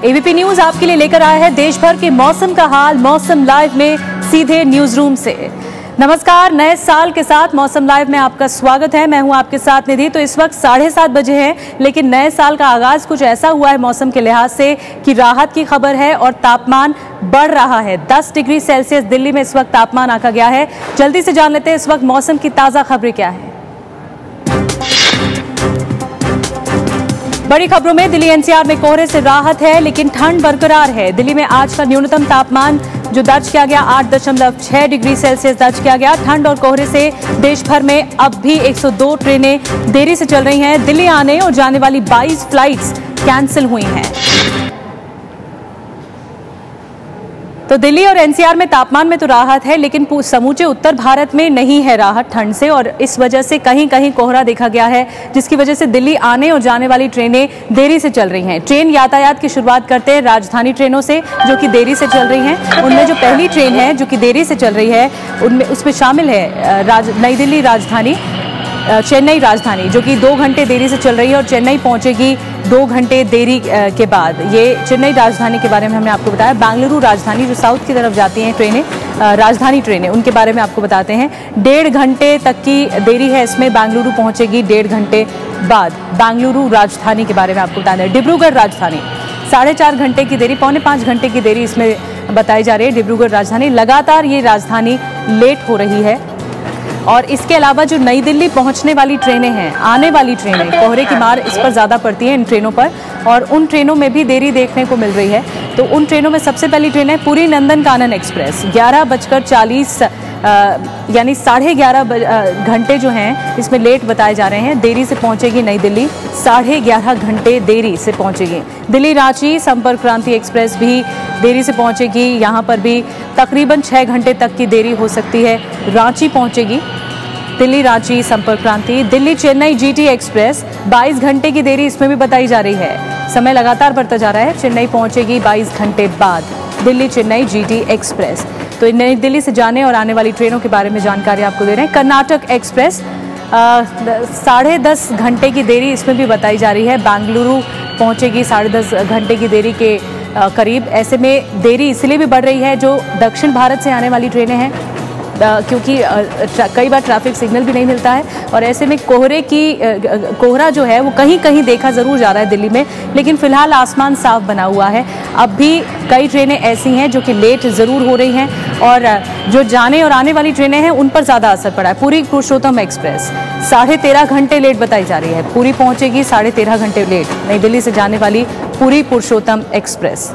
ABP news आपके लिए लेकर आया है देश भर के मौसम का हाल मौसम लाइव में सीधे न्यूज रूम से। नमस्कार, नए साल के साथ मौसम लाइव में आपका स्वागत है। मैं हूं आपके साथ निधि। तो इस वक्त 7:30 बजे हैं, लेकिन नए साल का आगाज कुछ ऐसा हुआ है मौसम के लिहाज से कि राहत की खबर है और तापमान बढ़ रहा है। 10 डिग्री सेल्सियस दिल्ली में इस वक्त तापमान आंका गया है। जल्दी से जान लेते हैं इस वक्त मौसम की ताजा खबरें क्या है। बड़ी खबरों में दिल्ली एनसीआर में कोहरे से राहत है, लेकिन ठंड बरकरार है। दिल्ली में आज का न्यूनतम तापमान जो दर्ज किया गया 8.6 डिग्री सेल्सियस दर्ज किया गया। ठंड और कोहरे से देश भर में अब भी 102 ट्रेनें देरी से चल रही हैं। दिल्ली आने और जाने वाली 22 फ्लाइट्स कैंसिल हुई हैं। तो दिल्ली और एनसीआर में तापमान में तो राहत है, लेकिन समूचे उत्तर भारत में नहीं है राहत ठंड से, और इस वजह से कहीं कहीं कोहरा देखा गया है, जिसकी वजह से दिल्ली आने और जाने वाली ट्रेनें देरी से चल रही हैं। ट्रेन यातायात की शुरुआत करते हैं राजधानी ट्रेनों से, जो कि देरी से चल रही हैं। उनमें जो पहली ट्रेन है जो कि देरी से चल रही है, उसमें शामिल है नई दिल्ली राजधानी चेन्नई राजधानी, जो कि 2 घंटे देरी से चल रही है और चेन्नई पहुंचेगी 2 घंटे देरी के बाद। ये चेन्नई राजधानी के बारे में हमने आपको बताया। बेंगलुरु राजधानी जो साउथ की तरफ जाती हैं ट्रेनें, राजधानी ट्रेनें, उनके बारे में आपको बताते हैं। 1.5 घंटे तक की देरी है इसमें, बेंगलुरु पहुंचेगी 1.5 घंटे बाद। बेंगलुरु राजधानी के बारे में आपको बताते हैं। डिब्रूगढ़ राजधानी 4.5 घंटे की देरी, 4.25 घंटे की देरी इसमें बताई जा रही है। डिब्रूगढ़ राजधानी लगातार ये राजधानी लेट हो रही है। और इसके अलावा जो नई दिल्ली पहुंचने वाली ट्रेनें हैं, आने वाली ट्रेनें, कोहरे की मार इस पर ज़्यादा पड़ती है इन ट्रेनों पर, और उन ट्रेनों में भी देरी देखने को मिल रही है। तो उन ट्रेनों में सबसे पहली ट्रेन है पुरी नंदन कानन एक्सप्रेस। 11:40 यानी 11:30 घंटे जो हैं इसमें लेट बताए जा रहे हैं। देरी से पहुंचेगी नई दिल्ली, 11:30 घंटे देरी से पहुंचेगी। दिल्ली रांची संपर्क क्रांति एक्सप्रेस भी देरी से पहुंचेगी। यहाँ पर भी तकरीबन 6 घंटे तक की देरी हो सकती है। रांची पहुंचेगी दिल्ली रांची संपर्क क्रांति। दिल्ली चेन्नई जीटी एक्सप्रेस 22 घंटे की देरी इसमें भी बताई जा रही है। समय लगातार बढ़ता जा रहा है। चेन्नई पहुंचेगी 22 घंटे बाद दिल्ली चेन्नई जीटी एक्सप्रेस। तो नई दिल्ली से जाने और आने वाली ट्रेनों के बारे में जानकारी आपको दे रहे हैं। कर्नाटक एक्सप्रेस 10.5 घंटे की देरी इसमें भी बताई जा रही है। बेंगलुरु पहुंचेगी 10.5 घंटे की देरी के करीब। ऐसे में देरी इसलिए भी बढ़ रही है जो दक्षिण भारत से आने वाली ट्रेनें हैं, क्योंकि कई बार ट्रैफिक सिग्नल भी नहीं मिलता है, और ऐसे में कोहरा जो है वो कहीं कहीं देखा ज़रूर जा रहा है दिल्ली में, लेकिन फिलहाल आसमान साफ बना हुआ है। अब भी कई ट्रेनें ऐसी हैं जो कि लेट ज़रूर हो रही हैं, और जो जाने और आने वाली ट्रेनें हैं उन पर ज़्यादा असर पड़ा है। पूरी पुरुषोत्तम एक्सप्रेस 13.5 घंटे लेट बताई जा रही है। पूरी पहुँचेगी 13.5 घंटे लेट नई दिल्ली से जाने वाली पूरी पुरुषोत्तम एक्सप्रेस।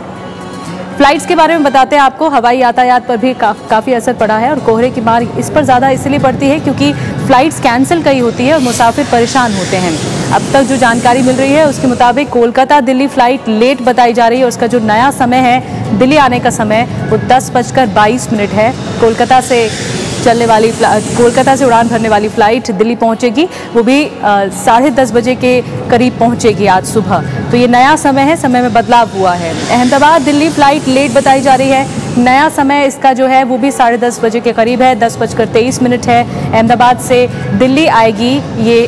फ्लाइट्स के बारे में बताते हैं आपको। हवाई यातायात पर भी काफ़ी असर पड़ा है, और कोहरे की मार इस पर ज़्यादा इसलिए पड़ती है क्योंकि फ़्लाइट्स कैंसिल कई होती है और मुसाफिर परेशान होते हैं। अब तक जो जानकारी मिल रही है उसके मुताबिक कोलकाता दिल्ली फ़्लाइट लेट बताई जा रही है। उसका जो नया समय है दिल्ली आने का समय वो 10:22 है। कोलकाता से उड़ान भरने वाली फ़्लाइट दिल्ली पहुंचेगी, वो भी 10:30 बजे के करीब पहुंचेगी आज सुबह। तो ये नया समय है, समय में बदलाव हुआ है। अहमदाबाद दिल्ली फ़्लाइट लेट बताई जा रही है। नया समय इसका जो है वो भी 10:30 बजे के करीब है। 10:23 है। अहमदाबाद से दिल्ली आएगी ये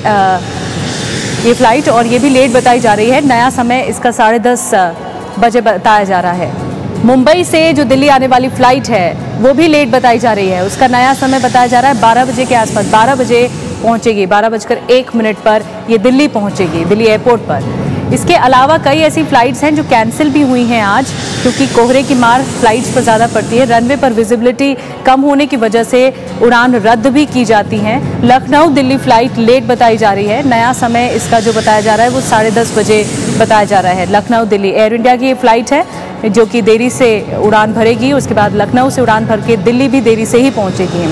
फ़्लाइट, और ये भी लेट बताई जा रही है। नया समय इसका 10:30 बजे बताया जा रहा है। मुंबई से जो दिल्ली आने वाली फ़्लाइट है वो भी लेट बताई जा रही है। उसका नया समय बताया जा रहा है 12 बजे के आसपास। 12 बजे पहुंचेगी, 12:01 पर ये दिल्ली पहुंचेगी, दिल्ली एयरपोर्ट पर। इसके अलावा कई ऐसी फ़्लाइट्स हैं जो कैंसिल भी हुई हैं आज, क्योंकि कोहरे की मार फ़्लाइट्स पर ज़्यादा पड़ती है। रनवे पर विजिबिलिटी कम होने की वजह से उड़ान रद्द भी की जाती हैं। लखनऊ दिल्ली फ़्लाइट लेट बताई जा रही है। नया समय इसका जो बताया जा रहा है वो 10:30 बजे बताया जा रहा है। लखनऊ दिल्ली एयर इंडिया की ये फ़्लाइट है जो कि देरी से उड़ान भरेगी। उसके बाद लखनऊ से उड़ान भर के दिल्ली भी देरी से ही पहुंचेगी।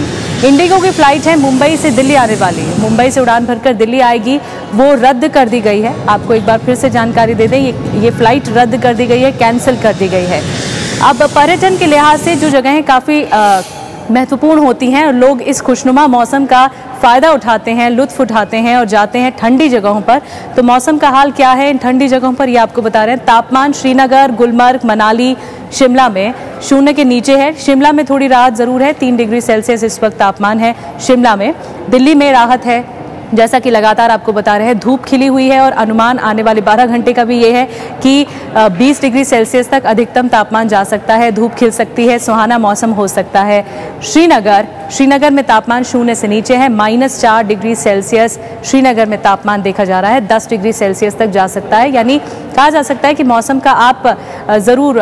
इंडिगो की फ़्लाइट है मुंबई से दिल्ली आने वाली, मुंबई से उड़ान भरकर दिल्ली आएगी, वो रद्द कर दी गई है। आपको एक बार फिर से जानकारी दे दें, ये फ़्लाइट रद्द कर दी गई है, कैंसिल कर दी गई है। अब पर्यटन के लिहाज से जो जगहें काफ़ी महत्वपूर्ण होती हैं और लोग इस खुशनुमा मौसम का फ़ायदा उठाते हैं, लुत्फ़ उठाते हैं और जाते हैं ठंडी जगहों पर। तो मौसम का हाल क्या है इन ठंडी जगहों पर, ये आपको बता रहे हैं। तापमान श्रीनगर, गुलमर्ग, मनाली, शिमला में 0 के नीचे है। शिमला में थोड़ी राहत ज़रूर है, 3 डिग्री सेल्सियस इस वक्त तापमान है शिमला में। दिल्ली में राहत है, जैसा कि लगातार आपको बता रहे हैं, धूप खिली हुई है और अनुमान आने वाले 12 घंटे का भी ये है कि 20 डिग्री सेल्सियस तक अधिकतम तापमान जा सकता है, धूप खिल सकती है, सुहाना मौसम हो सकता है। श्रीनगर में तापमान 0 से नीचे है, -4 डिग्री सेल्सियस श्रीनगर में तापमान देखा जा रहा है, 10 डिग्री सेल्सियस तक जा सकता है। यानी कहा जा सकता है कि मौसम का आप ज़रूर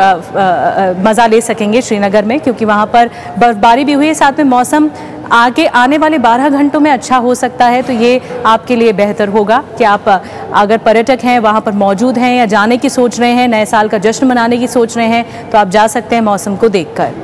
मज़ा ले सकेंगे श्रीनगर में, क्योंकि वहाँ पर बर्फबारी भी हुई है। साथ में मौसम आगे आने वाले 12 घंटों में अच्छा हो सकता है, तो ये आपके लिए बेहतर होगा कि आप अगर पर्यटक हैं, वहाँ पर मौजूद हैं या जाने की सोच रहे हैं, नए साल का जश्न मनाने की सोच रहे हैं, तो आप जा सकते हैं मौसम को देखकर।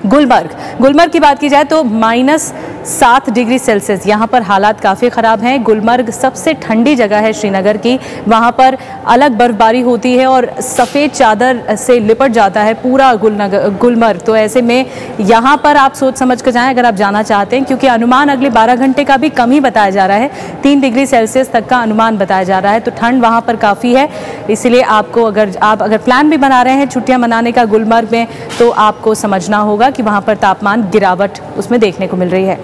गुलमर्ग की बात की जाए तो -7 डिग्री सेल्सियस यहाँ पर हालात काफ़ी ख़राब हैं। गुलमर्ग सबसे ठंडी जगह है श्रीनगर की, वहाँ पर अलग बर्फबारी होती है और सफ़ेद चादर से लिपट जाता है पूरा गुलमर्ग। तो ऐसे में यहाँ पर आप सोच समझ कर जाएं अगर आप जाना चाहते हैं, क्योंकि अनुमान अगले 12 घंटे का भी कम ही बताया जा रहा है, 3 डिग्री सेल्सियस तक का अनुमान बताया जा रहा है। तो ठंड वहाँ पर काफ़ी है, इसलिए आपको अगर प्लान भी बना रहे हैं छुट्टियाँ मनाने का गुलमर्ग में, तो आपको समझना होगा कि वहाँ पर तापमान गिरावट उसमें देखने को मिल रही है।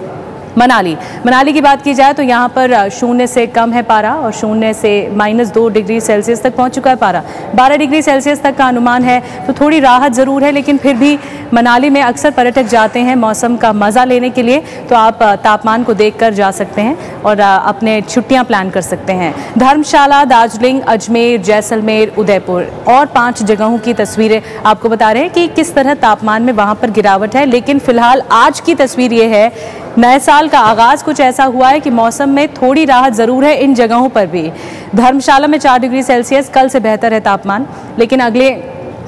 मनाली की बात की जाए तो यहाँ पर 0 से कम है पारा और 0 से -2 डिग्री सेल्सियस तक पहुँच चुका है पारा। 12 डिग्री सेल्सियस तक का अनुमान है, तो थोड़ी राहत ज़रूर है, लेकिन फिर भी मनाली में अक्सर पर्यटक जाते हैं मौसम का मज़ा लेने के लिए, तो आप तापमान को देखकर जा सकते हैं और अपने छुट्टियाँ प्लान कर सकते हैं। धर्मशाला, दार्जिलिंग, अजमेर, जैसलमेर, उदयपुर और 5 जगहों की तस्वीरें आपको बता रहे हैं कि किस तरह तापमान में वहाँ पर गिरावट है। लेकिन फिलहाल आज की तस्वीर ये है, नए साल का आगाज़ कुछ ऐसा हुआ है कि मौसम में थोड़ी राहत ज़रूर है इन जगहों पर भी। धर्मशाला में 4 डिग्री सेल्सियस कल से बेहतर है तापमान, लेकिन अगले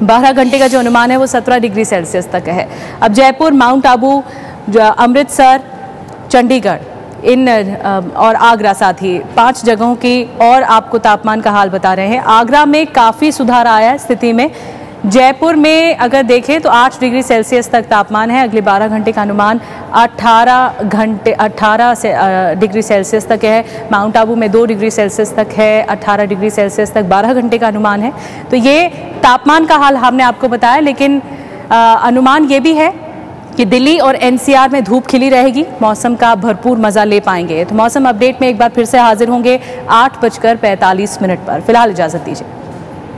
12 घंटे का जो अनुमान है वो 17 डिग्री सेल्सियस तक है। अब जयपुर, माउंट आबू, अमृतसर, चंडीगढ़ और आगरा, साथ ही 5 जगहों की और आपको तापमान का हाल बता रहे हैं। आगरा में काफ़ी सुधार आया है स्थिति में। जयपुर में अगर देखें तो 8 डिग्री सेल्सियस तक तापमान है, अगले 12 घंटे का अनुमान 18 डिग्री सेल्सियस तक है। माउंट आबू में 2 डिग्री सेल्सियस तक है, 18 डिग्री सेल्सियस तक 12 घंटे का अनुमान है। तो ये तापमान का हाल हमने आपको बताया, लेकिन अनुमान ये भी है कि दिल्ली और NCR में धूप खिली रहेगी, मौसम का भरपूर मज़ा ले पाएंगे। तो मौसम अपडेट में एक बार फिर से हाजिर होंगे 8:45 पर। फिलहाल इजाज़त दीजिए।